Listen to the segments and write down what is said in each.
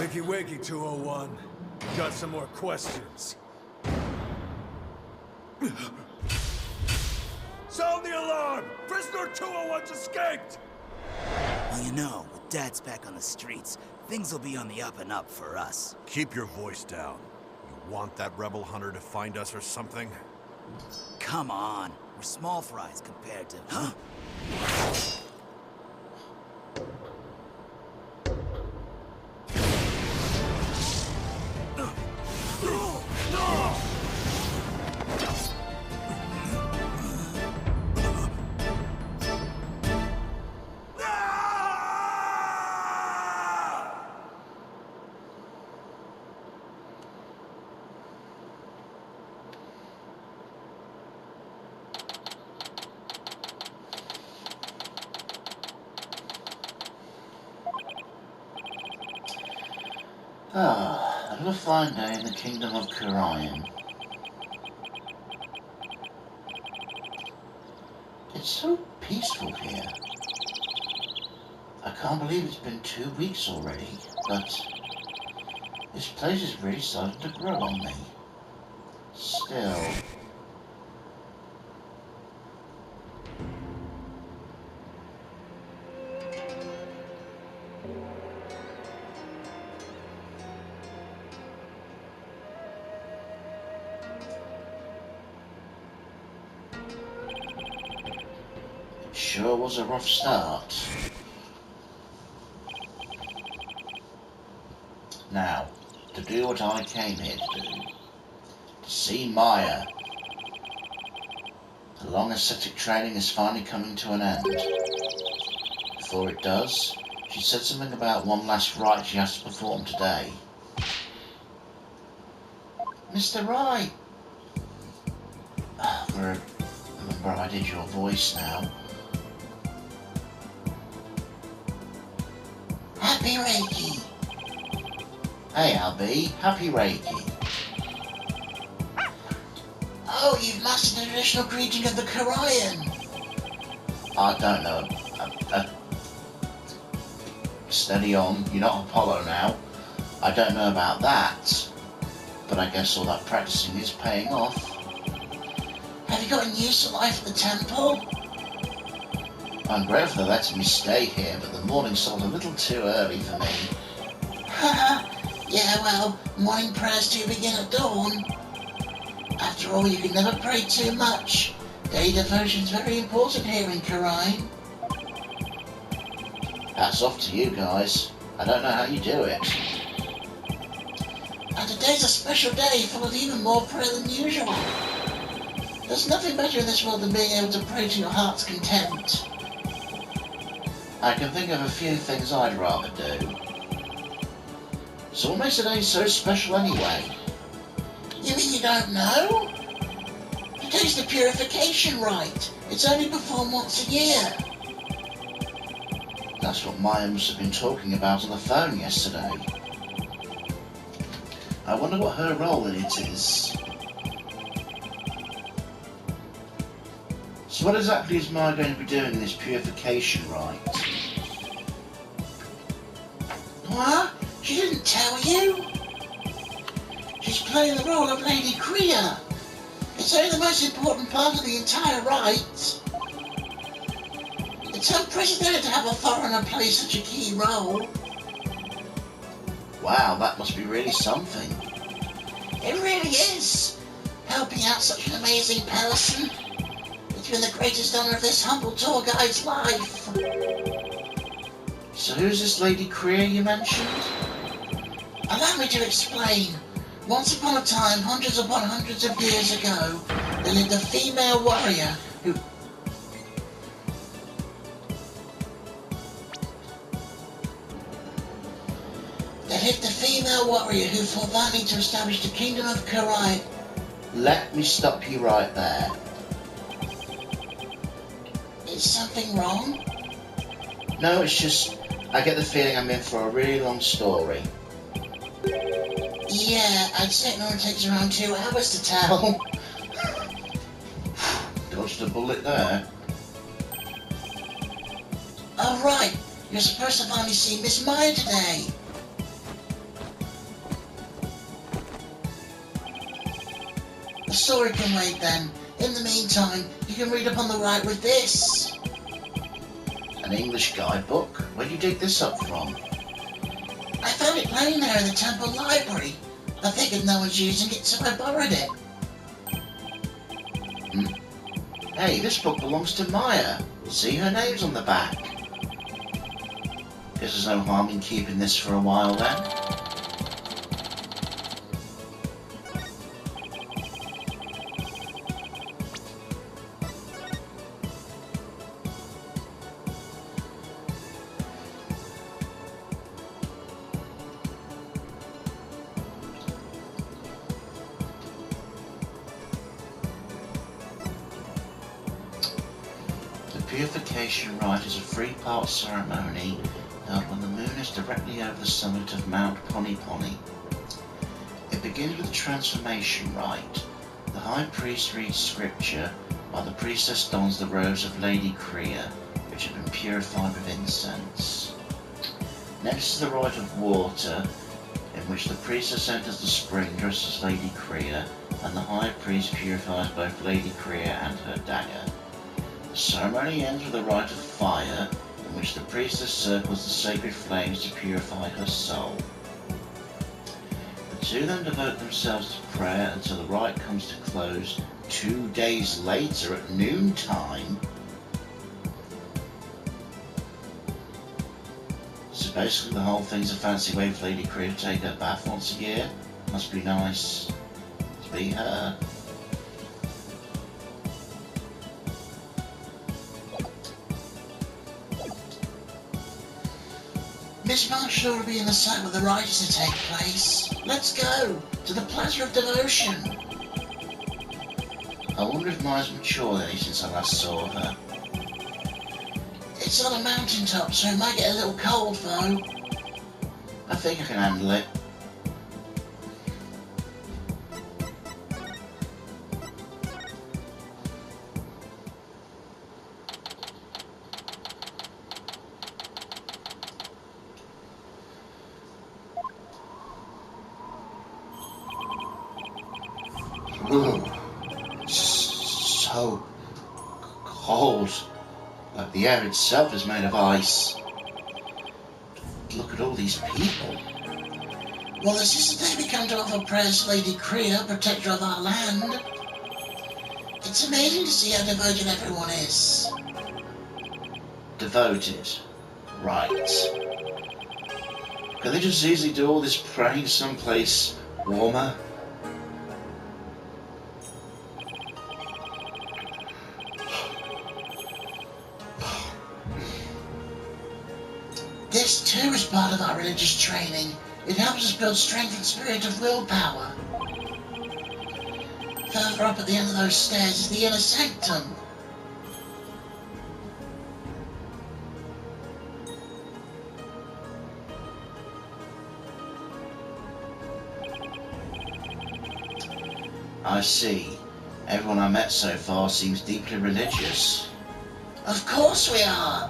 Wakey wakey, 201. Got some more questions. Sound the alarm! Prisoner 201's escaped! Well, you know, with Dad's back on the streets, things will be on the up and up for us. Keep your voice down. You want that rebel hunter to find us or something? Come on, we're small fries compared to... Huh? Another fine day in the kingdom of Karayan. It's so peaceful here. I can't believe it's been 2 weeks already, but this place is really starting to grow on me. Still... Sure was a rough start. Now, to do what I came here to do. To see Maya. The long ascetic training is finally coming to an end. Before it does, she said something about one last rite she has to perform today. Mr. Wright! Remember I did your voice now. Happy Reiki! Hey Albie, happy Reiki. Oh, you've mastered the traditional greeting of the Karayan. I don't know. Steady on, you're not Apollo now. I don't know about that. But I guess all that practicing is paying off. Have you gotten used to life at the temple? I'm grateful they're letting me stay here, but the morning's sort of a little too early for me. Haha, yeah, well, morning prayers do begin at dawn. After all, you can never pray too much. Daily devotion's very important here in Karine. Hats off to you guys. I don't know how you do it. And today's a special day full of even more prayer than usual. There's nothing better in this world than being able to pray to your heart's content. I can think of a few things I'd rather do. So what makes today so special anyway? You mean you don't know? Today's the purification rite. It's only performed once a year. That's what Maya must have been talking about on the phone yesterday. I wonder what her role in it is. So what exactly is Maya going to be doing in this purification rite? What? She didn't tell you? She's playing the role of Lady Kriya. It's only the most important part of the entire rite. It's unprecedented to have a foreigner play such a key role. Wow, that must be really something. It really is. Helping out such an amazing person. It's been the greatest honour of this humble tour guide's life. So who's this Lady Kriya you mentioned? Allow me to explain. Once upon a time, hundreds upon hundreds of years ago, there lived a female warrior who... fought valiantly to establish the kingdom of Karai. Let me stop you right there. Is something wrong? No, it's just... I get the feeling I'm in for a really long story. Yeah, I'd say it normally takes around 2 hours to tell. Dodged a bullet there. Oh right, you're supposed to finally see Miss Maya today. story can wait then. In the meantime, you can read up on the rite with this. An English guidebook? Where'd you dig this up from? I found it laying there in the temple library. I figured no one's using it, so I borrowed it. Hey, this book belongs to Maya. See, her name's on the back. Guess there's no harm in keeping this for a while then. The Purification Rite is a three-part ceremony held when the moon is directly over the summit of Mount Poni Poni. It begins with the Transformation Rite. The High Priest reads scripture, while the priestess dons the robes of Lady Kriya, which have been purified with incense. Next is the Rite of Water, in which the priestess enters the spring dressed as Lady Kriya, and the High Priest purifies both Lady Kriya and her dagger. The ceremony ends with the Rite of Fire, in which the priestess circles the sacred flames to purify her soul. The two then devote themselves to prayer until the rite comes to close 2 days later at noontime. So basically the whole thing's a fancy way for Lady Kriya to take her bath once a year. Must be nice to be her. Miss Marshall will be in the site where the rite is to take place. Let's go to the Plaza of Devotion. I wonder if Maya's matured any since I last saw her. It's on a mountaintop, so it might get a little cold though. I think I can handle it. Ooh, so cold. Like the air itself is made of ice. Look at all these people. Well, this is the day we come to offer prayers to Lady Kriya, protector of our land. It's amazing to see how devoted everyone is. Devoted? Right. Can they just easily do all this praying someplace warmer? This too is part of our religious training. It helps us build strength and spirit of willpower. Further up at the end of those stairs is the inner sanctum. I see. Everyone I met so far seems deeply religious. Of course we are!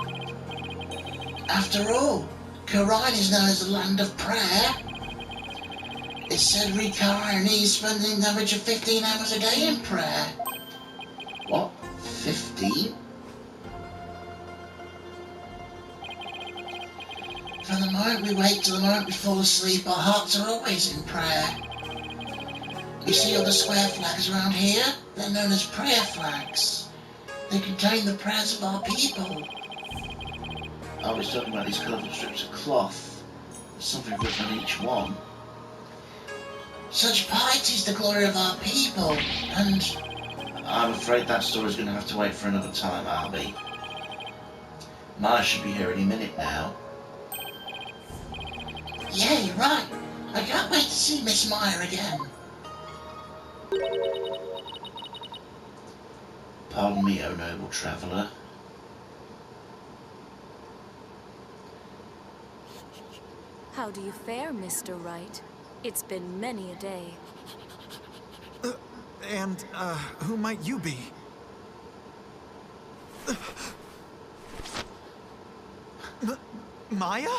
After all, Karine is known as the land of prayer. It's said Karine spends an average of 15 hours a day in prayer. What? 15? From the moment we wake to the moment we fall asleep, our hearts are always in prayer. You see all the square flags around here? They're known as prayer flags. They contain the prayers of our people. I was talking about these colourful strips of cloth. There's something written on each one. Such piety is the glory of our people, and I'm afraid that story's going to have to wait for another time, Albie. Maya should be here any minute now. Yeah, you're right. I can't wait to see Miss Maya again. Pardon me, O noble traveller. How do you fare, Mr. Wright? It's been many a day. Who might you be? Maya?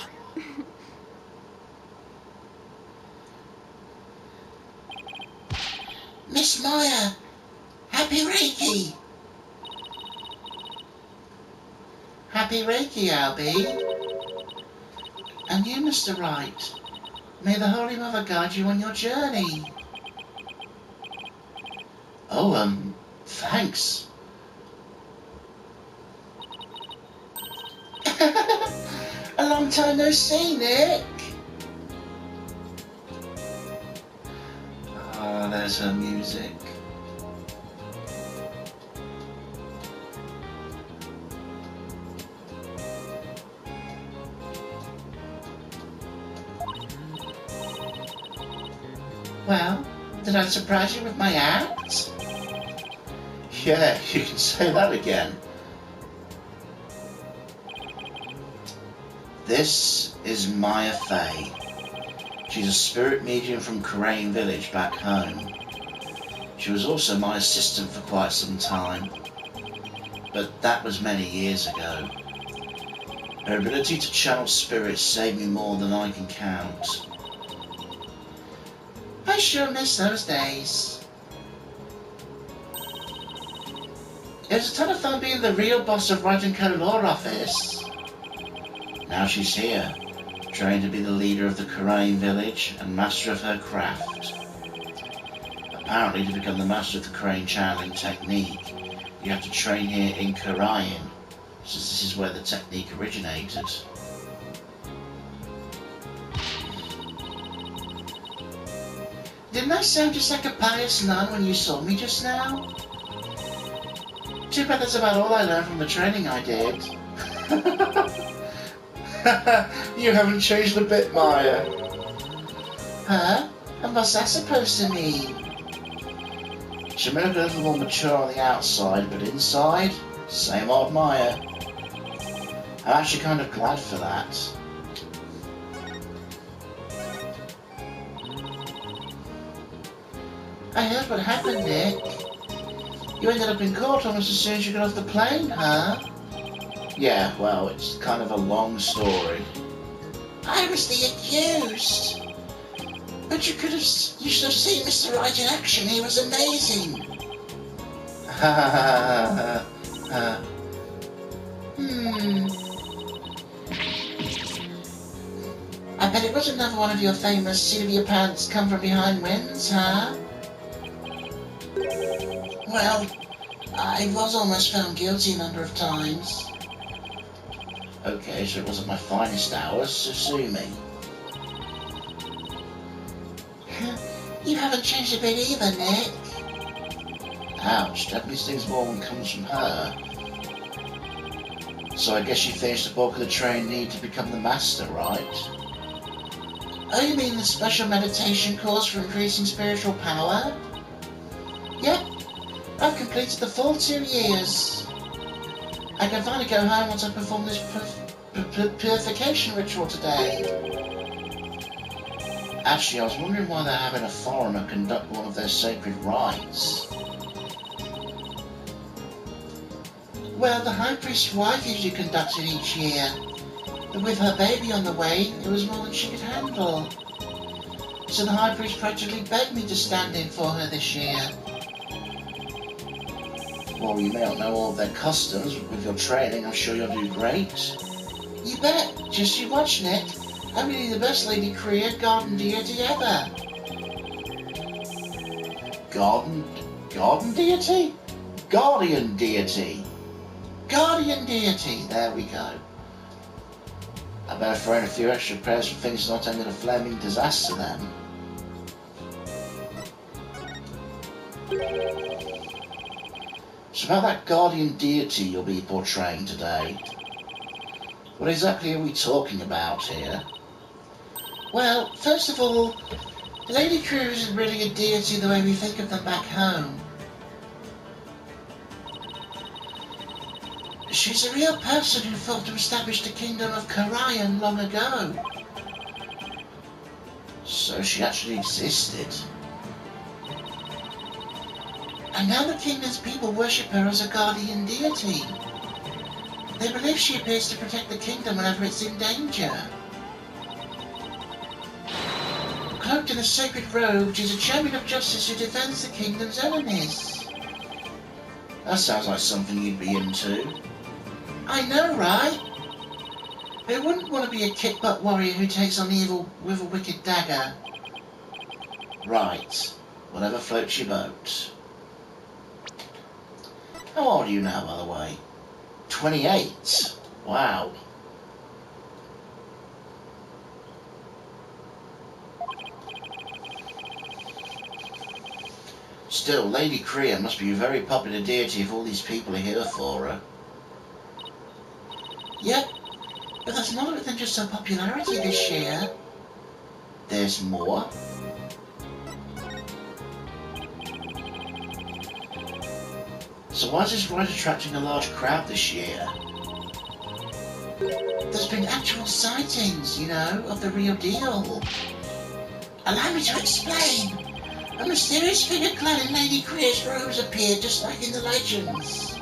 Miss It's Maya! Happy Reiki! Happy Reiki, Albie. And you, Mr. Wright. May the Holy Mother guide you on your journey. Oh, thanks. A long time no see, Nick. Oh, there's her music. Well, did I surprise you with my act? Yeah, you can say that again. This is Maya Fey. She's a spirit medium from Crane Village back home. She was also my assistant for quite some time, but that was many years ago. Her ability to channel spirits saved me more than I can count. I sure miss those days. It was a ton of fun being the real boss of Rite of Law office. Now she's here, trying to be the leader of the Crane village and master of her craft. Apparently, to become the master of the Crane channeling technique, you have to train here in Karayan, since this is where the technique originated. Didn't I sound just like a pious nun when you saw me just now? Too bad that's about all I learned from the training I did. You haven't changed a bit, Maya. Huh? And what's that supposed to mean? She may look a little more mature on the outside, but inside, same old Maya. I'm actually kind of glad for that. I heard what happened, Nick. You ended up in court almost as soon as you got off the plane, huh? Yeah, well, it's kind of a long story. I was the accused. But you should have seen Mr. Wright in action. He was amazing. I bet it was another one of your famous Sylvia Pants come from behind wins, huh? Well, I was almost found guilty a number of times. Okay, so it wasn't my finest hours, so sue me. You haven't changed a bit either, Nick. Ouch, definitely stings more when it comes from her. So I guess you finished the bulk of the training need to become the master, right? Oh, you mean the special meditation course for increasing spiritual power? Yep, I've completed the full 2 years. I can finally go home once I perform this purification ritual today. Actually, I was wondering why they're having a foreigner conduct one of their sacred rites. Well, the High Priest's wife usually conducts it each year, but with her baby on the way, it was more than she could handle. So the High Priest practically begged me to stand in for her this year. Well, you may not know all of their customs, but with your training, I'm sure you'll do great. You bet. Just you watch, Nick. I'm really the best Lady Kriya garden deity ever. Garden deity? Guardian deity. Guardian deity. There we go. I better throw in a few extra prayers for things not ending a flaming disaster then. So about that guardian deity you'll be portraying today, what exactly are we talking about here? Well, first of all, Lady Kriya isn't really a deity the way we think of them back home. She's a real person who fought to establish the kingdom of Karayan long ago. So she actually existed. And now the kingdom's people worship her as a guardian deity. They believe she appears to protect the kingdom whenever it's in danger. cloaked in a sacred robe, she's a champion of justice who defends the kingdom's enemies. That sounds like something you'd be into. I know, right? Who wouldn't want to be a kick-butt warrior who takes on evil with a wicked dagger? Right. Whatever floats your boat. How old are you now, by the way? 28. Wow. Still, Lady Kriya must be a very popular deity if all these people are here for her. Yep, but there's more of it than just her popularity this year. There's more. So why is this ride attracting a large crowd this year? There's been actual sightings, you know, of the real deal. Allow me to explain. A mysterious figure clad in Lady Kriya's robes appeared just like in the legends.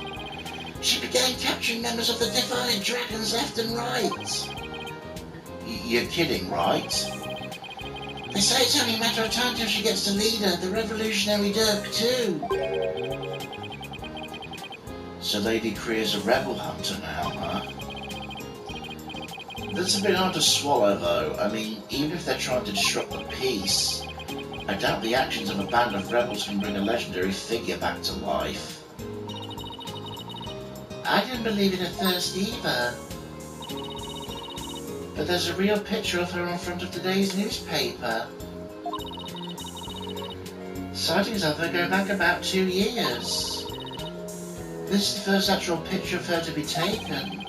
She began capturing members of the Defiant Dragons left and right. You're kidding, right? They say it's only a matter of time till she gets to lead her, the revolutionary Dirk too. So Lady Kriya's a rebel hunter now, huh? That's a bit hard to swallow though. I mean, even if they're trying to disrupt the peace, I doubt the actions of a band of rebels can bring a legendary figure back to life. I didn't believe it at first either. But there's a real picture of her on front of today's newspaper. Sightings of her go back about 2 years. This is the first actual picture of her to be taken.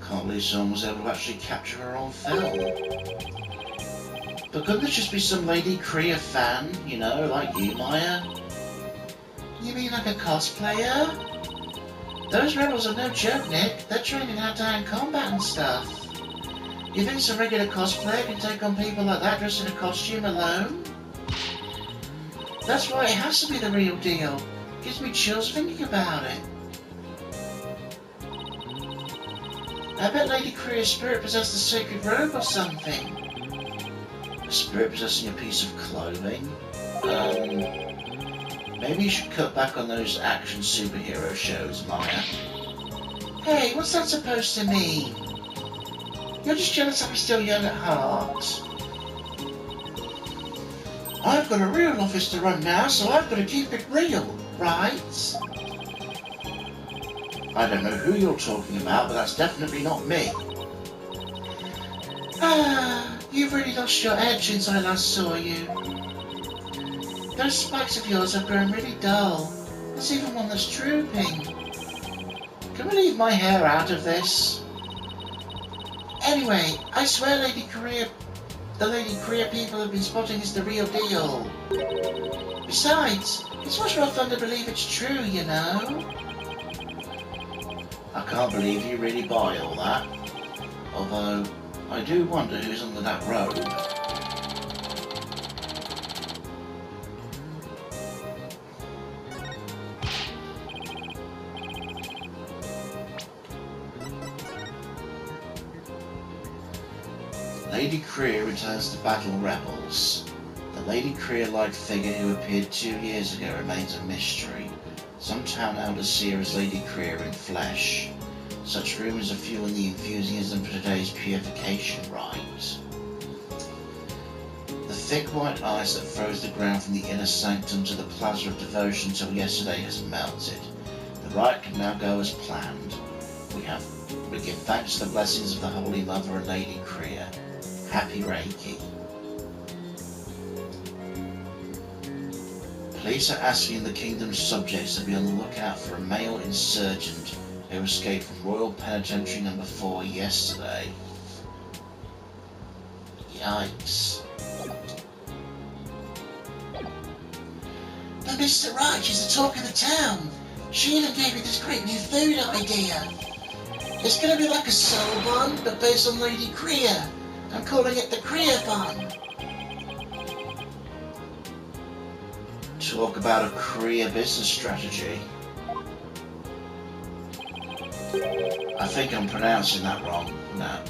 Can't believe someone was able to actually capture her on film. But couldn't this just be some Lady Kriya fan, you know, like you, Maya? You mean like a cosplayer? Those rebels are no joke, Nick. They're trained in hand-to-hand combat and stuff. You think some regular cosplayer can take on people like that just in a costume alone? That's why it has to be the real deal. Gives me chills thinking about it. I bet Lady Kriya's spirit possessed a sacred robe or something. A spirit possessing a piece of clothing? Maybe you should cut back on those action superhero shows, Maya. Hey, what's that supposed to mean? You're just jealous I'm still young at heart. I've got a real office to run now, so I've got to keep it real, right? I don't know who you're talking about, but that's definitely not me. Ah, you've really lost your edge since I last saw you. Those spikes of yours have grown really dull. There's even one that's drooping. Can we leave my hair out of this? Anyway, I swear the Lady Kriya people have been spotting is the real deal. Besides, it's much more fun to believe it's true, you know? I can't believe you really buy all that. Although, I do wonder who's under that robe. Lady Kriya returns to battle rebels. The Lady Kriya-like figure who appeared 2 years ago remains a mystery. Some town elders see her as Lady Kriya in flesh. Such rumours are fueling the enthusiasm for today's purification rite. The thick white ice that froze the ground from the inner sanctum to the plaza of devotion till yesterday has melted. The rite can now go as planned. We give thanks to the blessings of the Holy Mother and Lady Kriya. Happy Reiki. Police are asking the kingdom's subjects to be on the lookout for a male insurgent who escaped from Royal Penitentiary No. 4 yesterday. Yikes. But Mr. Right is the talk of the town. She even gave me this great new food idea. It's going to be like a soul bun, but based on Lady Kriya. I'm calling it the Kriya bun. Talk about a Kriya business strategy. I think I'm pronouncing that wrong. No.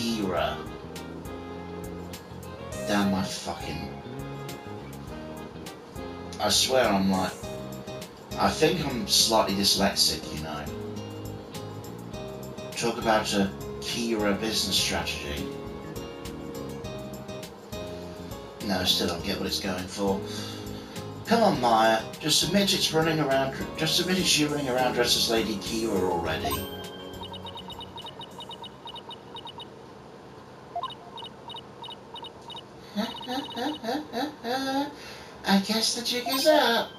Kira. Damn my fucking... I swear I'm like... I think I'm slightly dyslexic, you know. Talk about a Kira business strategy. No, still don't get what it's going for. Come on, Maya. Just admit it's running around. Just admit it's you running around dressed as Lady Kira already. I guess the jig is up.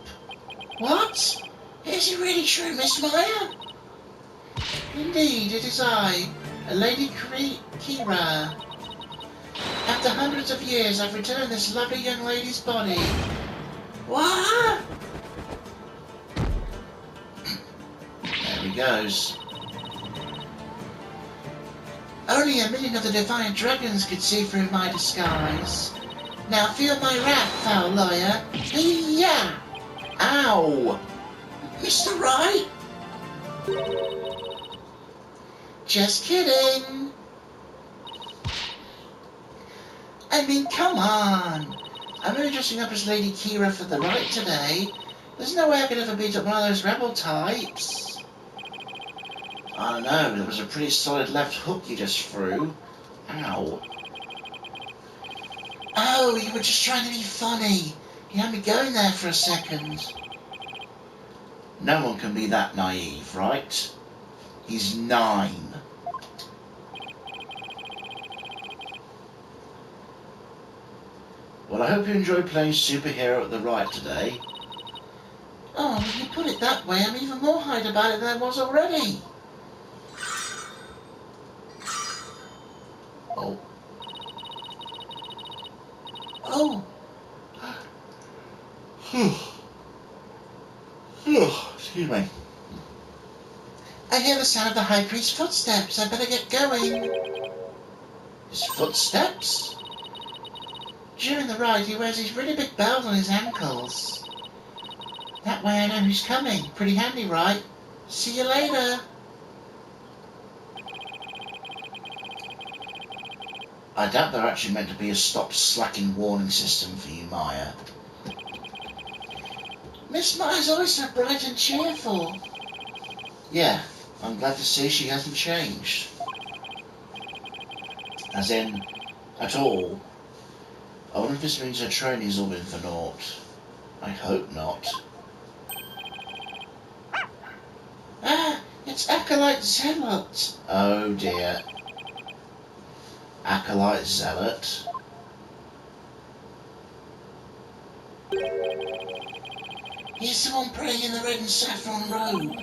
What? Is it really true, Miss Maya? Indeed, it is I, Lady Kira. After hundreds of years, I've returned this lovely young lady's body. What? There he goes. Only 1,000,000 of the divine dragons could see through my disguise. Now feel my wrath, foul lawyer. Yeah! Ow! Mr. Wright? Just kidding. I mean, come on. I'm only dressing up as Lady Kira for the rite today. There's no way I could ever beat up one of those rebel types. I don't know, there was a pretty solid left hook you just threw. Ow. Oh, you were just trying to be funny. You had me going there for a second. No one can be that naive, right? He's 9. Well, I hope you enjoyed playing superhero at the rite today. Oh, when you put it that way, I'm even more hyped about it than I was already. Oh. Oh. Excuse me. I hear the sound of the High Priest's footsteps. I better get going. His footsteps? During the ride, he wears these really big bells on his ankles. That way I know who's coming. Pretty handy, right? See you later. I doubt they're actually meant to be a stop slacking warning system for you, Maya. Miss Maya's always so bright and cheerful. Yeah, I'm glad to see she hasn't changed. As in, at all. I wonder if this means her training's all been for naught. I hope not. Ah, it's Acolyte Zealot. Oh dear. Acolyte Zealot. He's the one praying in the red and saffron robe.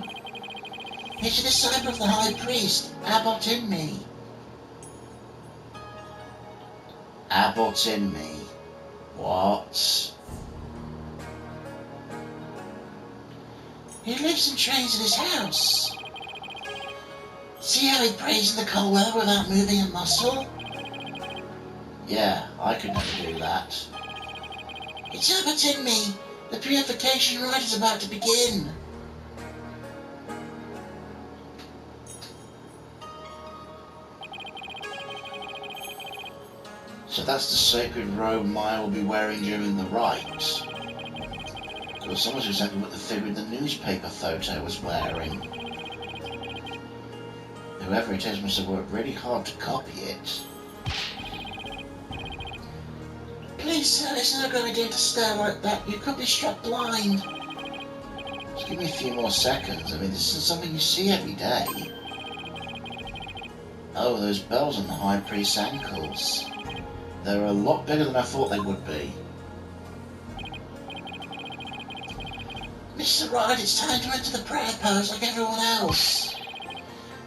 He's a disciple of the High Priest, Abbot in me. Abbot in me. What? He lives and trains in his house. See how he prays in the cold weather without moving a muscle? Yeah, I could never do that. It's Abbot in me. The purification rite is about to begin. So that's the sacred robe Maya will be wearing during the rite. It was almost exactly what the figure in the newspaper photo was wearing. Whoever it is must have worked really hard to copy it. Please, sir, it's not a good idea to stare like that. You could be struck blind. Just give me a few more seconds. I mean, this isn't something you see every day. Oh, those bells on the High Priest's ankles. They're a lot bigger than I thought they would be. Mr. Wright, it's time to enter the prayer pose like everyone else.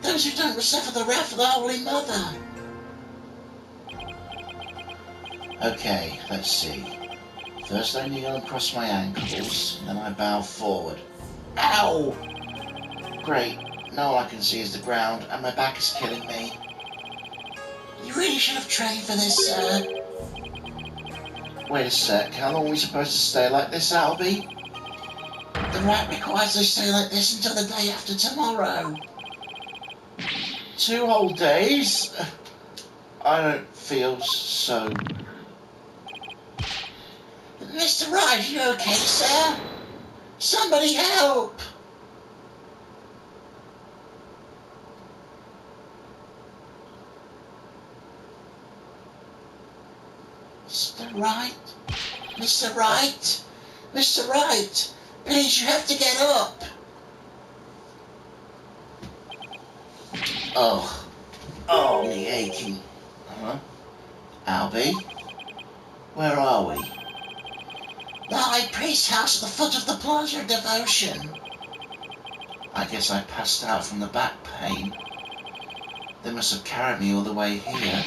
Those who don't will suffer the wrath of the Holy Mother. Okay, let's see. First I kneel and cross my ankles, then I bow forward. Ow! Great, now all I can see is the ground, and my back is killing me. You really should have trained for this, sir. Wait a sec, how long are we supposed to stay like this, Albie? The rite requires us to stay like this until the day after tomorrow. 2 whole days? I don't feel so... Mr. Wright, are you okay, sir? Somebody help! Mr. Wright? Mr. Wright? Mr. Wright, please, you have to get up. Oh, me aching. Huh? Albie? Where are we? The High Priest's house at the foot of the Plaza of Devotion. I guess I passed out from the back pain. They must have carried me all the way here.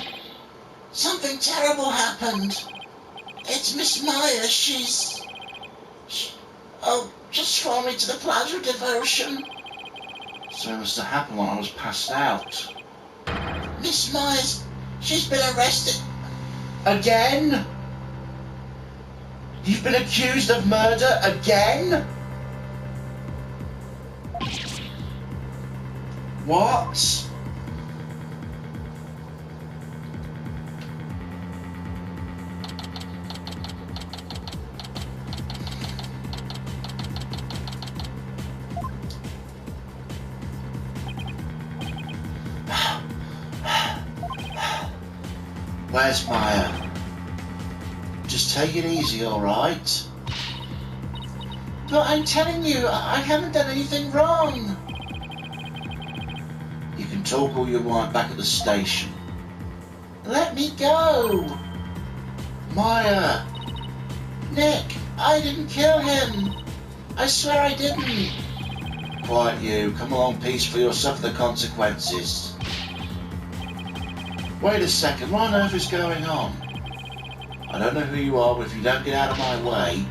Something terrible happened. It's Miss Myers. Oh, just follow me to the Plaza of Devotion. So it must have happened when I was passed out. Miss Myers, she's been arrested. Again? You've been accused of murder again? What? Where's Maya? Just take it easy, alright? But I'm telling you, I haven't done anything wrong. You can talk all you want back at the station. Let me go! Maya! Nick, I didn't kill him! I swear I didn't! Quiet you, come along peacefully or suffer the consequences. Wait a second, what on earth is going on? I don't know who you are, but if you don't get out of my way...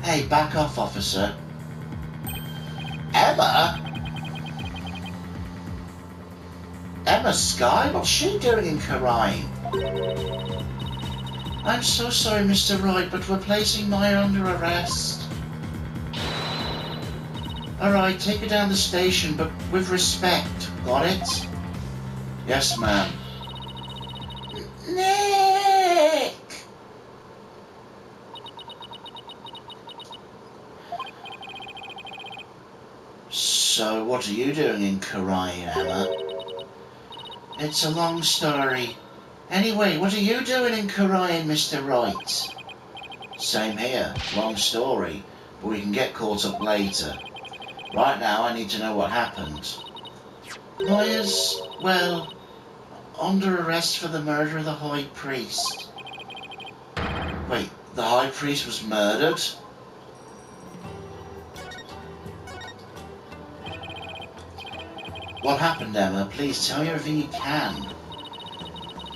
Hey, back off, officer. Emma? Emma Skye? What's she doing in Karain? I'm so sorry, Mr. Wright, but we're placing Maya under arrest. Alright, take her down the station, but with respect. Got it? Yes, ma'am. Nick! So, what are you doing in Karain, Emma? It's a long story. Anyway, what are you doing in Karain, Mr. Wright? Same here. Long story. But we can get caught up later. Right now, I need to know what happened. Maya's, well, under arrest for the murder of the High Priest. Wait, the High Priest was murdered? What happened, Emma? Please tell me everything you can.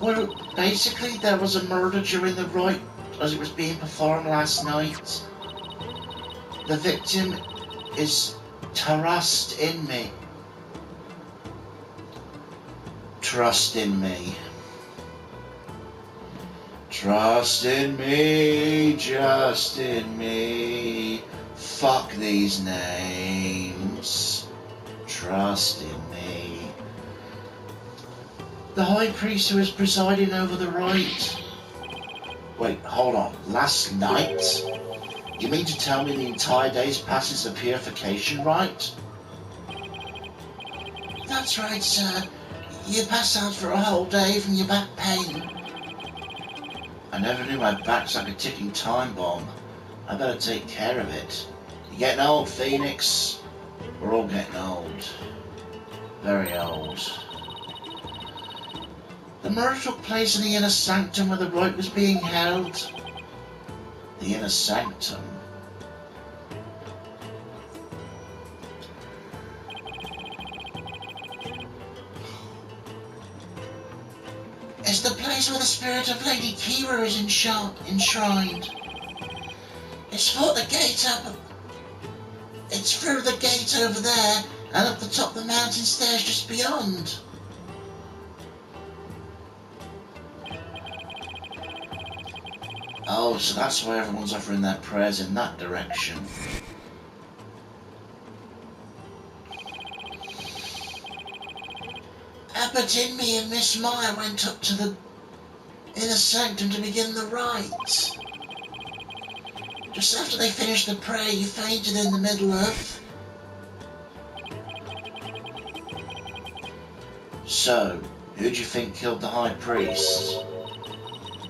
Well, basically there was a murder during the rite as it was being performed last night. The victim is trust in me. Trust in me. Trust in me, just in me. Fuck these names. Trust in me. The High Priest who is presiding over the rite. Wait, hold on. Last night? You mean to tell me the entire day's passed since the purification rite? That's right, sir. You passed out for a whole day from your back pain. I never knew my back's like a ticking time bomb. I better take care of it. You getting old, Phoenix? We're all getting old. Very old. The murder took place in the inner sanctum where the rite was being held. The inner sanctum? It's the place where the spirit of Lady Kira is enshrined. It's through the gate up. It's through the gate over there, and up the top of the mountain stairs just beyond. Oh, so that's why everyone's offering their prayers in that direction. But didn't me and Miss Meyer went up to the inner sanctum to begin the rite. Just after they finished the prayer, you fainted in the middle of... So, who do you think killed the High Priest?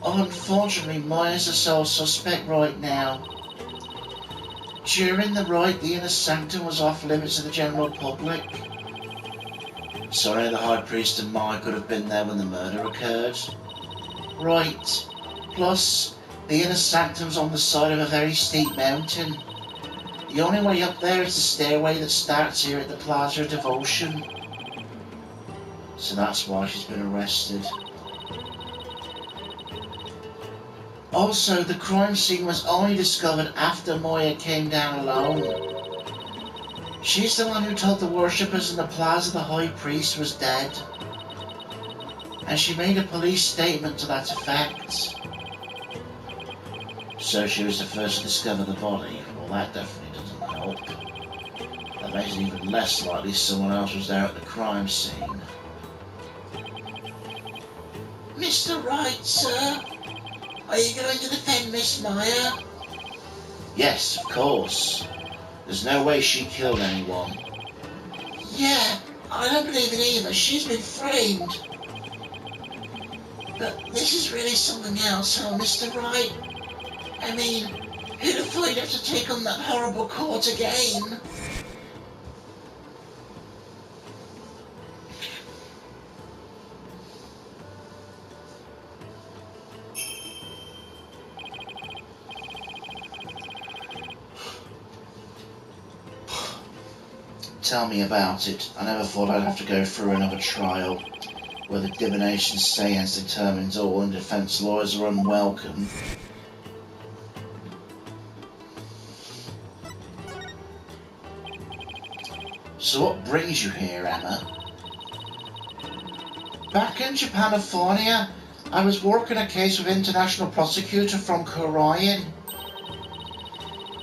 Unfortunately, Meyer's the sole suspect right now. During the rite, the inner sanctum was off limits to the general public. So only the High Priest and Meyer could have been there when the murder occurred. Right. Plus, the inner sanctum's on the side of a very steep mountain. The only way up there is the stairway that starts here at the Plaza of Devotion. So that's why she's been arrested. Also, the crime scene was only discovered after Moya came down alone. She's the one who told the worshippers in the plaza the High Priest was dead. And she made a police statement to that effect. So she was the first to discover the body. Well, that definitely doesn't help. That makes it even less likely someone else was there at the crime scene. Mr. Wright, sir? Are you going to defend Miss Meyer? Yes, of course. There's no way she killed anyone. Yeah, I don't believe it either. She's been framed. But this is really something else, huh, Mr. Wright? I mean, who'd have thought you'd have to take on that horrible court again? Tell me about it. I never thought I'd have to go through another trial where the divination seance determines all and defense lawyers are unwelcome. So what brings you here, Emma? Back in Japanifornia, I was working a case with international prosecutor from Korean.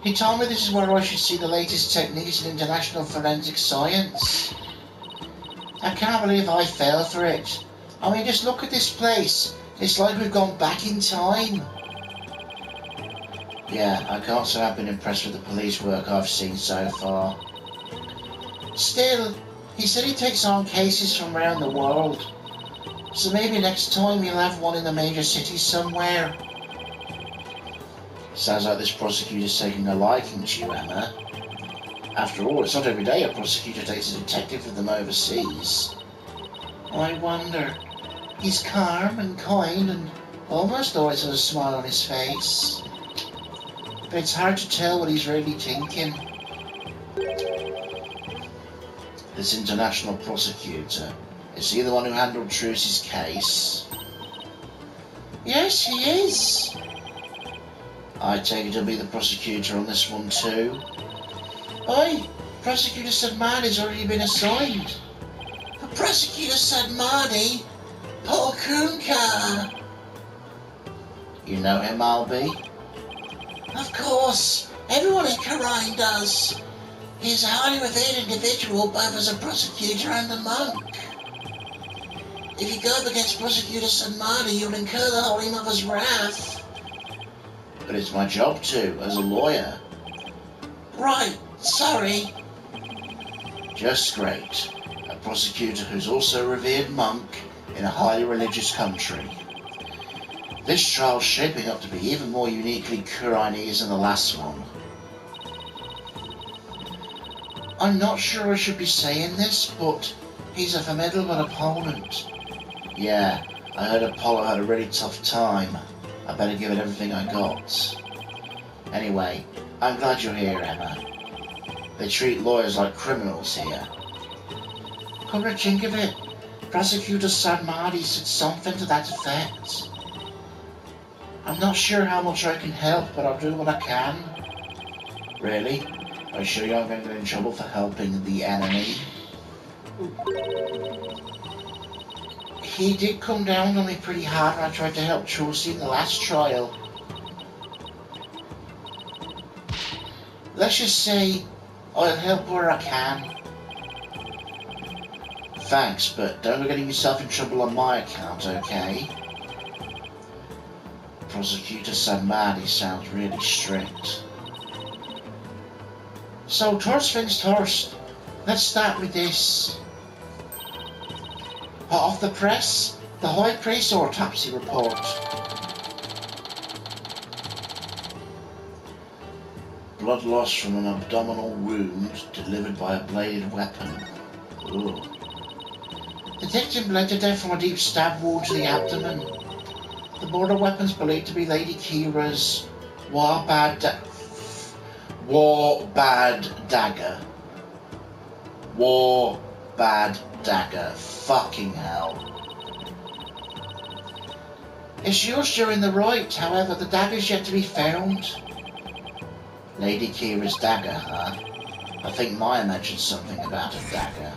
He told me this is where I should see the latest techniques in international forensic science. I can't believe I fell for it. I mean, just look at this place. It's like we've gone back in time. Yeah, I can't say I've been impressed with the police work I've seen so far. Still, he said he takes on cases from around the world. So maybe next time he'll have one in the major city somewhere. Sounds like this prosecutor's taking a liking to you, Emma. After all, it's not every day a prosecutor takes a detective with them overseas. I wonder. He's calm and kind and almost always has a smile on his face. But it's hard to tell what he's really thinking. This international prosecutor, is he the one who handled Trucy's case? Yes, he is. I take it to be the prosecutor on this one too. Aye, Prosecutor Sadmani's already been assigned. For Prosecutor Sadmani, Paul Kunka. You know him, Albie? Of course, everyone in Karine does. He's a highly revered individual, both as a prosecutor and a monk. If you go up against Prosecutor Sadmani, you'll incur the Holy Mother's wrath. But it's my job to, as a lawyer. Right, sorry. Just great. A prosecutor who's also a revered monk in a highly religious country. This trial's shaping up to be even more uniquely Kurinese than the last one. I'm not sure I should be saying this, but he's a formidable opponent. Yeah, I heard Apollo had a really tough time. I better give it everything I got. Anyway, I'm glad you're here, Emma. They treat lawyers like criminals here. Come to think of it, Prosecutor Sadmani said something to that effect. I'm not sure how much I can help, but I'll do what I can. Really? Are you sure you aren't going to get in trouble for helping the enemy? He did come down on me pretty hard when I tried to help Trucy in the last trial. Let's just say, I'll help where I can. thanks, but don't be getting yourself in trouble on my account, okay? Prosecutor Samadi sounds really strict. So, first things first, let's start with this. Hot off the press, the High Priest autopsy report. Blood loss from an abdominal wound delivered by a bladed weapon. Ooh. The victim bled to death from a deep stab wound to the abdomen. The mortar weapons believed to be Lady Kira's Warbad dagger. Warbad dagger. Fucking hell. It's yours during the rite, however, the dagger's yet to be found. Lady Kira's dagger, huh? I think Maya mentioned something about a dagger.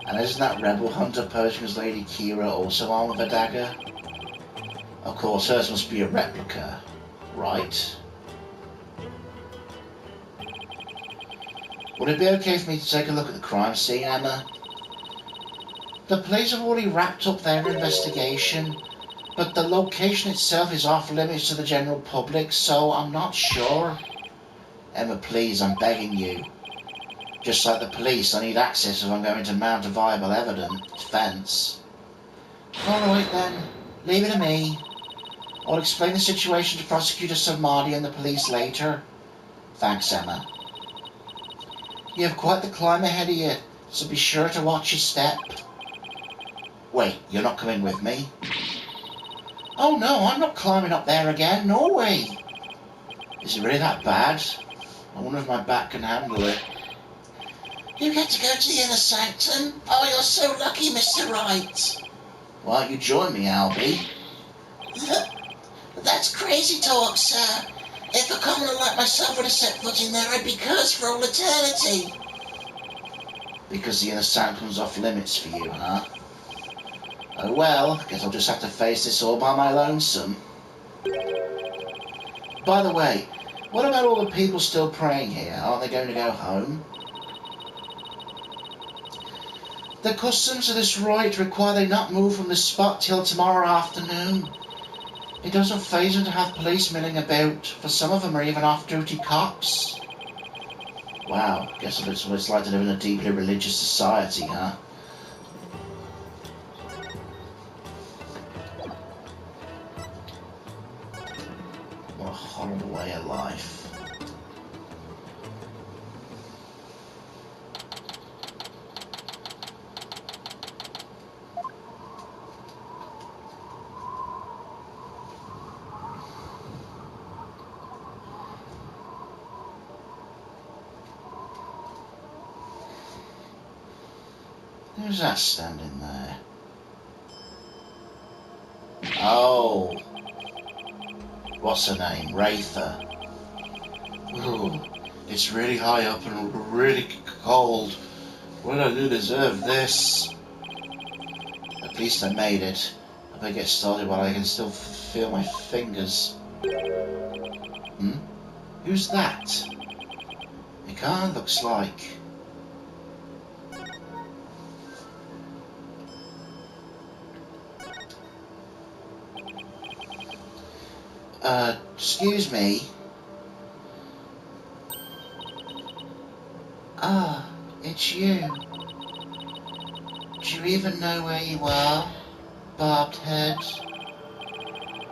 And isn't that rebel hunter posing as Lady Kira also armed with a dagger? Of course, hers must be a replica, right? Would it be okay for me to take a look at the crime scene, Emma? The police have already wrapped up their investigation, but the location itself is off limits to the general public, so I'm not sure. Emma, please, I'm begging you. Just like the police, I need access if I'm going to mount a viable defence. Alright then, leave it to me. I'll explain the situation to Prosecutor Samadi and the police later. Thanks, Emma. You have quite the climb ahead of you, so be sure to watch your step. Wait, you're not coming with me? Oh no, I'm not climbing up there again, no way. Is it really that bad? I wonder if my back can handle it. You get to go to the inner sanctum? Oh, you're so lucky, Mr. Wright. Why don't you join me, Albie? That's crazy talk, sir. If a commoner like myself were to set foot in there, I'd be cursed for all eternity. Because the inner sanctum's off limits for you, huh? Oh well, guess I'll just have to face this all by my lonesome. By the way, what about all the people still praying here? Aren't they going to go home? The customs of this rite require they not move from this spot till tomorrow afternoon. It doesn't faze them to have police milling about, for some of them are even off-duty cops. Wow, guess that's what it's like to live in a deeply religious society, huh? What a horrible way of life. Who's that standing there? Oh. What's her name? Wraither. Ooh, it's really high up and really cold. What did I do to deserve this? At least I made it. I better get started while I can still feel my fingers. Who's that? It kinda looks like... excuse me. Ah, it's you. Do you even know where you are, barbed head?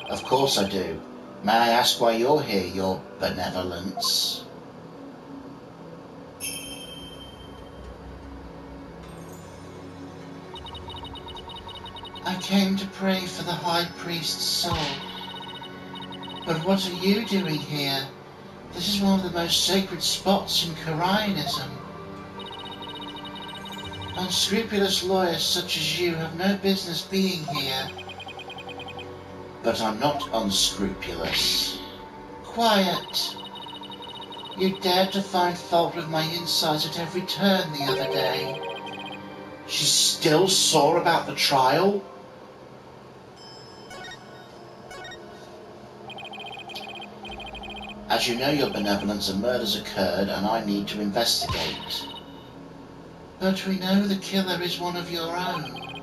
Of course I do. May I ask why you're here, your benevolence? I came to pray for the High Priest's soul. But what are you doing here? This is one of the most sacred spots in Koreanism. Unscrupulous lawyers such as you have no business being here. But I'm not unscrupulous. Quiet. You dared to find fault with my insides at every turn the other day. She's still sore about the trial? As you know, Your Benevolence, a murder's occurred and I need to investigate. But we know the killer is one of your own.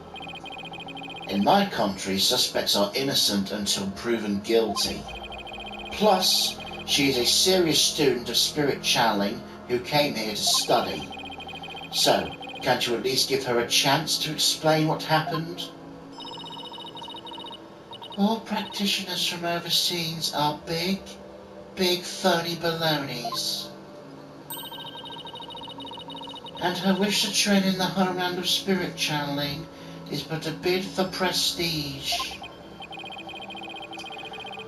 In my country, suspects are innocent until proven guilty. Plus, she is a serious student of spirit channeling who came here to study. So, can't you at least give her a chance to explain what happened? All practitioners from overseas are big phony balonies. And her wish to train in the homeland of spirit channeling is but a bid for prestige.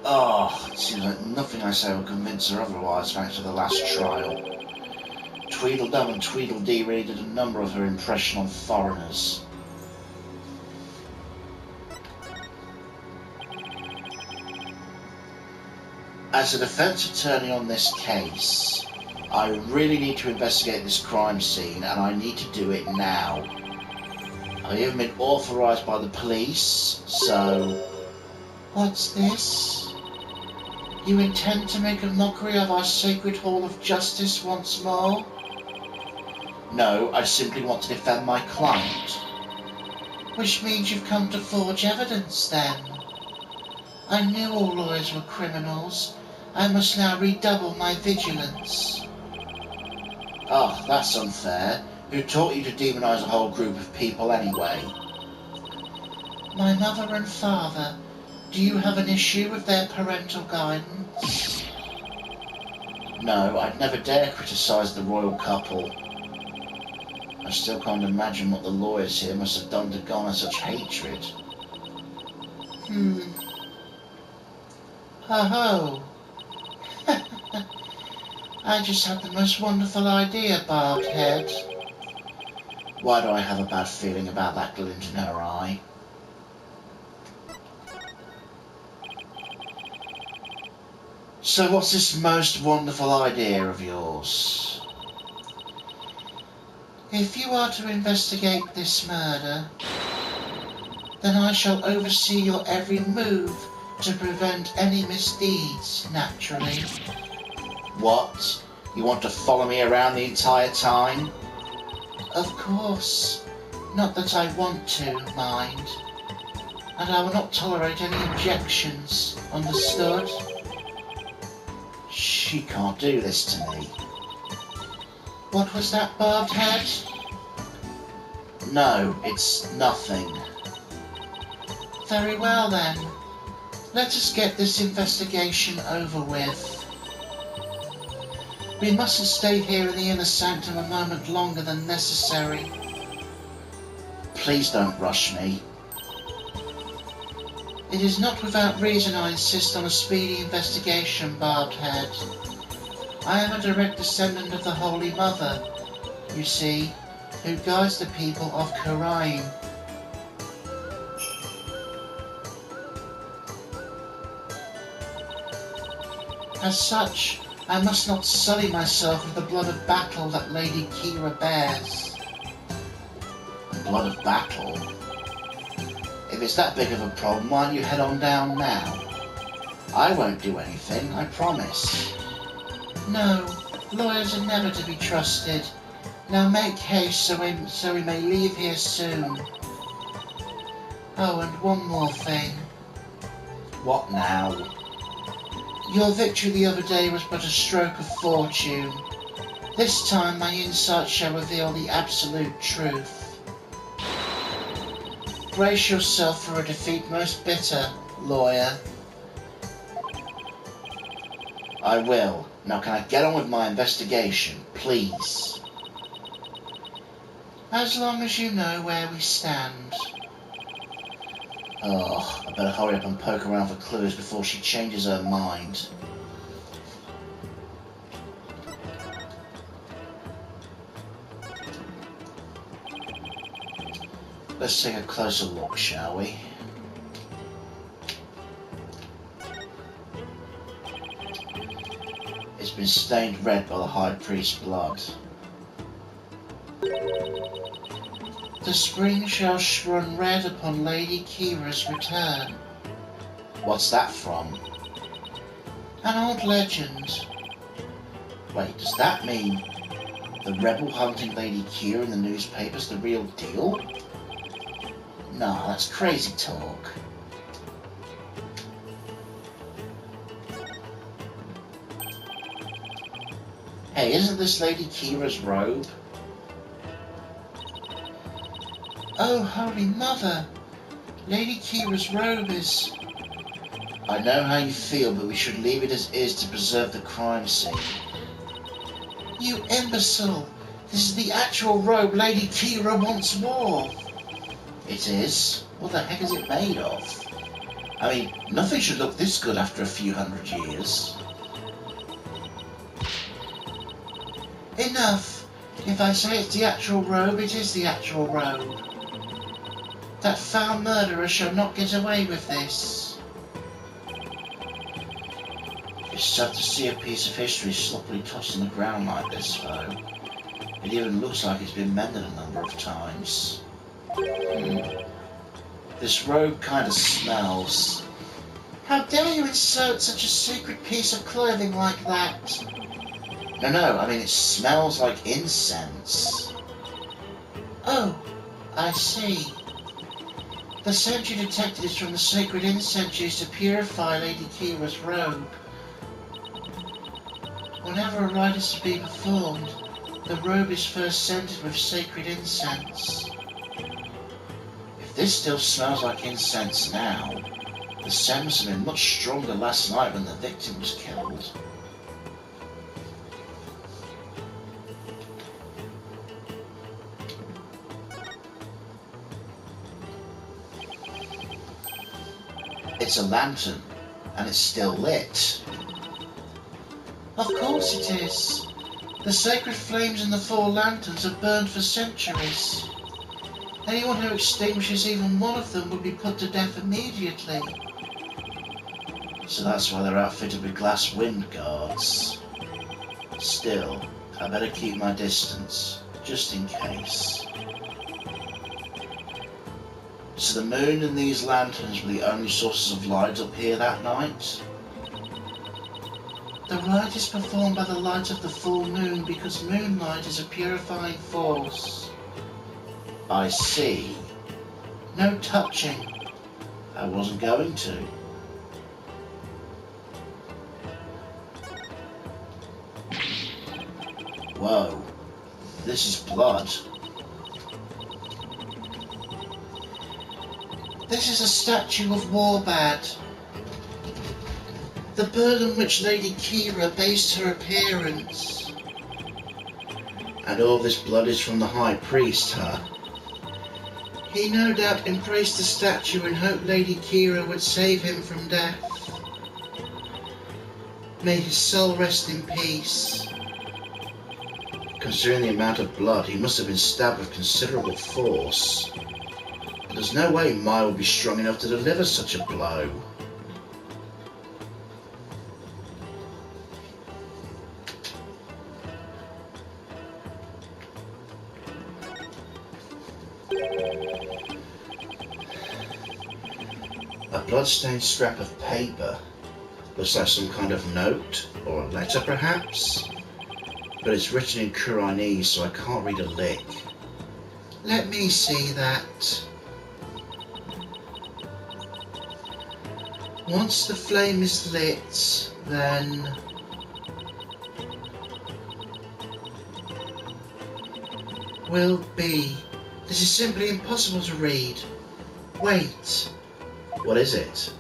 Oh, it seems like nothing I say will convince her otherwise thanks to the last trial. Tweedledum and Tweedledee really did a number of her impression on foreigners. As a defense attorney on this case, I really need to investigate this crime scene and I need to do it now. I haven't been authorized by the police, so... What's this? You intend to make a mockery of our sacred hall of justice once more? No, I simply want to defend my client. Which means you've come to forge evidence, then. I knew all lawyers were criminals. I must now redouble my vigilance. Oh, that's unfair. Who taught you to demonize a whole group of people anyway? My mother and father. Do you have an issue with their parental guidance? No, I'd never dare criticize the royal couple. I still can't imagine what the lawyers here must have done to garner such hatred. Ho-ho! I just had the most wonderful idea, barbed head. Why do I have a bad feeling about that glint in her eye? So what's this most wonderful idea of yours? If you are to investigate this murder, then I shall oversee your every move to prevent any misdeeds, naturally. What? You want to follow me around the entire time? Of course. Not that I want to, mind. And I will not tolerate any objections, understood? She can't do this to me. What was that, barbed head? No, it's nothing. Very well then. Let us get this investigation over with. We mustn't stay here in the inner sanctum a moment longer than necessary. Please don't rush me. It is not without reason I insist on a speedy investigation, barbed head. I am a direct descendant of the Holy Mother, you see, who guides the people of Karaim. As such, I must not sully myself with the blood of battle that Lady Kira bears. Blood of battle? If it's that big of a problem, why don't you head on down now? I won't do anything, I promise. No, lawyers are never to be trusted. Now make haste so we may leave here soon. Oh, and one more thing. What now? Your victory the other day was but a stroke of fortune. This time my insight shall reveal the absolute truth. Brace yourself for a defeat most bitter, lawyer. I will. Now can I get on with my investigation, please? As long as you know where we stand. Oh, I better hurry up and poke around for clues before she changes her mind. Let's take a closer look, shall we? It's been stained red by the High Priest's blood. The spring shall run red upon Lady Kira's return. What's that from? An old legend. Wait, does that mean the rebel hunting Lady Kira in the newspaper's the real deal? Nah, that's crazy talk. Hey, isn't this Lady Kira's robe? Oh, Holy Mother! Lady Kira's robe is... I know how you feel, but we should leave it as is to preserve the crime scene. You imbecile! This is the actual robe Lady Kira once wore! It is? What the heck is it made of? I mean, nothing should look this good after a few hundred years. Enough! If I say it's the actual robe, it is the actual robe. That foul murderer shall not get away with this. It's sad to see a piece of history sloppily tossed on the ground like this, though. It even looks like it's been mended a number of times. This robe kind of smells. How dare you insert such a sacred piece of clothing like that? No, I mean it smells like incense. Oh, I see. The scent you detected is from the sacred incense used to purify Lady Kira's robe. Whenever a rite is to be performed, the robe is first scented with sacred incense. If this still smells like incense now, the scent must have been much stronger last night when the victim was killed. It's a lantern, and it's still lit. Of course it is. The sacred flames in the 4 lanterns have burned for centuries. Anyone who extinguishes even one of them would be put to death immediately. So that's why they're outfitted with glass wind guards. Still, I better keep my distance, just in case. So the moon and these lanterns were the only sources of light up here that night? The rite is performed by the light of the full moon because moonlight is a purifying force. I see. No touching. I wasn't going to. Whoa. This is blood. This is a statue of Warbad, the bird on which Lady Kira based her appearance. And all this blood is from the High Priest, huh? He no doubt embraced the statue in hope Lady Kira would save him from death. May his soul rest in peace. Considering the amount of blood, he must have been stabbed with considerable force. But there's no way Mai would be strong enough to deliver such a blow. A blood-stained scrap of paper. Looks like some kind of note, or a letter perhaps? But it's written in Kuranese, so I can't read a lick. Let me see that. Once the flame is lit, then... will be. This is simply impossible to read. Wait. What is it?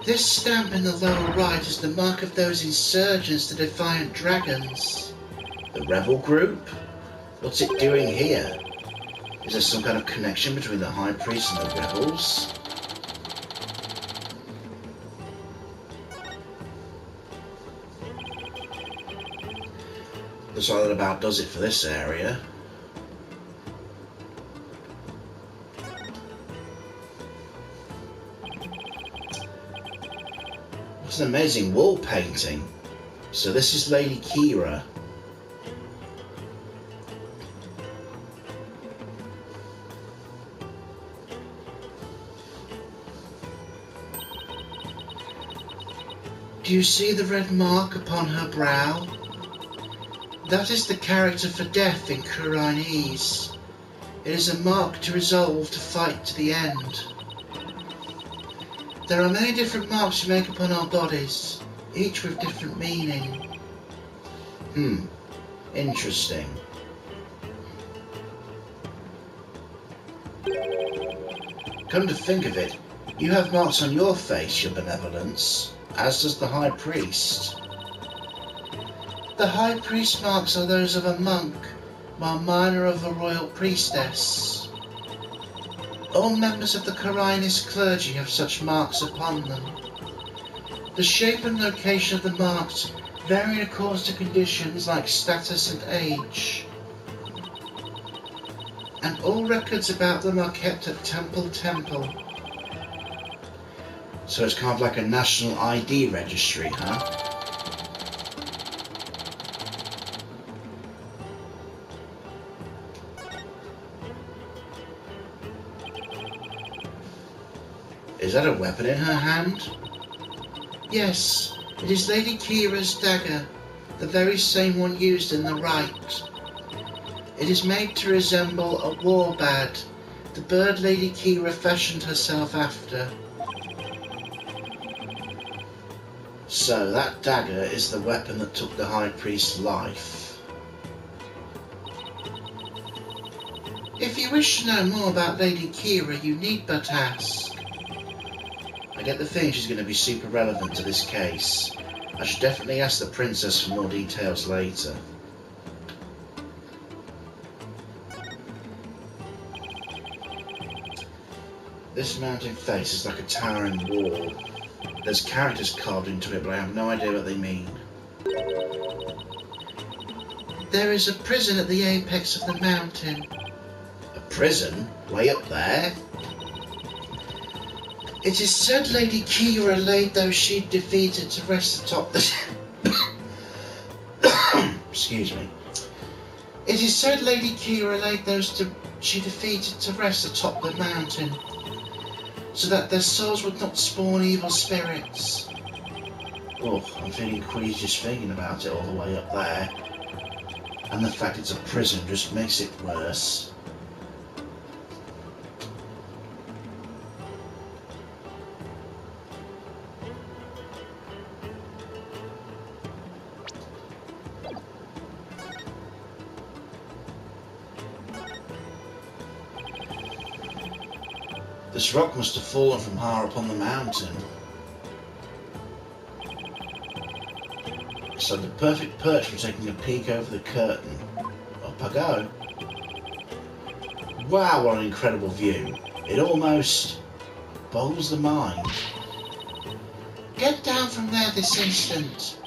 This stamp in the lower right is the mark of those insurgents, the Defiant Dragons. The rebel group? What's it doing here? Is there some kind of connection between the High Priest and the rebels? Looks like that about does it for this area. It's an amazing wall painting. So this is Lady Kira. Do you see the red mark upon her brow? That is the character for death in Kuranese. It is a mark to resolve to fight to the end. There are many different marks we make upon our bodies, each with different meaning. Interesting. Come to think of it, you have marks on your face, your benevolence, as does the High Priest. The High Priest marks are those of a monk, while mine are of a royal priestess. All members of the Karainist clergy have such marks upon them. The shape and location of the marks vary according to conditions like status and age. And all records about them are kept at Temple. So it's kind of like a national ID registry, huh? Is that a weapon in her hand? Yes, it is Lady Kira's dagger, the very same one used in the rite. It is made to resemble a warbad, the bird Lady Kira fashioned herself after. So that dagger is the weapon that took the High Priest's life. If you wish to know more about Lady Kira, you need but ask. I get the feeling she's going to be super relevant to this case. I should definitely ask the princess for more details later. This mountain face is like a towering wall. There's characters carved into it, but I have no idea what they mean. There is a prison at the apex of the mountain. A prison? Way up there? It is said Lady Kira laid those she'd defeated to rest atop the... Excuse me. It is said Lady Kira laid those she defeated to rest atop the mountain, so that their souls would not spawn evil spirits. Oh, I'm feeling queasy just thinking about it all the way up there. And the fact it's a prison just makes it worse. This rock must have fallen from higher up on the mountain. So the perfect perch for taking a peek over the curtain. Up I go. Wow, what an incredible view. It almost boggles the mind. Get down from there this instant.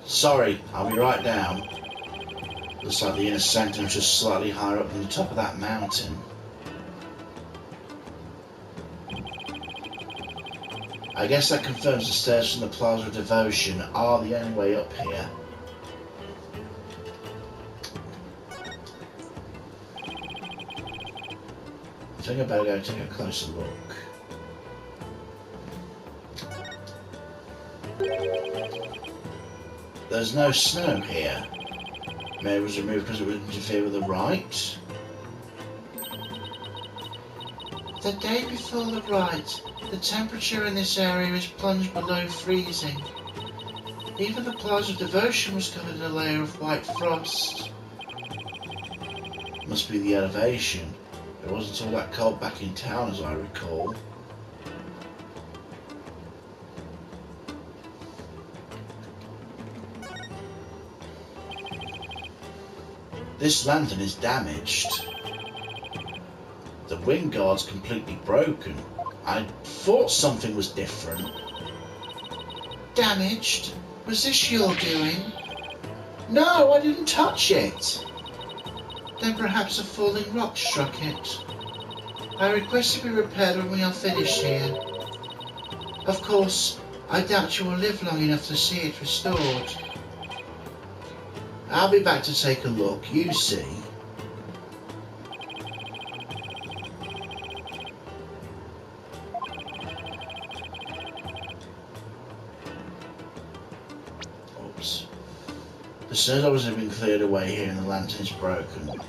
Sorry, I'll be right down. Looks like the inner sanctum's just slightly higher up than the top of that mountain. I guess that confirms the stairs from the Plaza of Devotion are the only way up here. I think I better go take a closer look. There's no snow here. Maybe it was removed because it would interfere with the rite. The day before the rite, the temperature in this area is plunged below freezing. Even the Plaza of Devotion was covered in a layer of white frost. Must be the elevation. It wasn't all that cold back in town as I recall. This lantern is damaged. The wing guard's completely broken. I thought something was different. Damaged? Was this your doing? No, I didn't touch it. Then perhaps a falling rock struck it. I request it be repaired when we are finished here. Of course, I doubt you will live long enough to see it restored. I'll be back to take a look, you see. The snowdrifts have been cleared away here and the lantern's broken.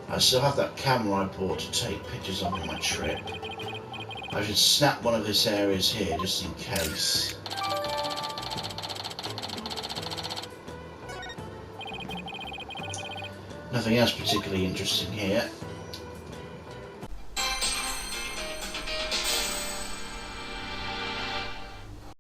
I still have that camera I bought to take pictures of on my trip. I should snap one of this areas here just in case. Nothing else particularly interesting here.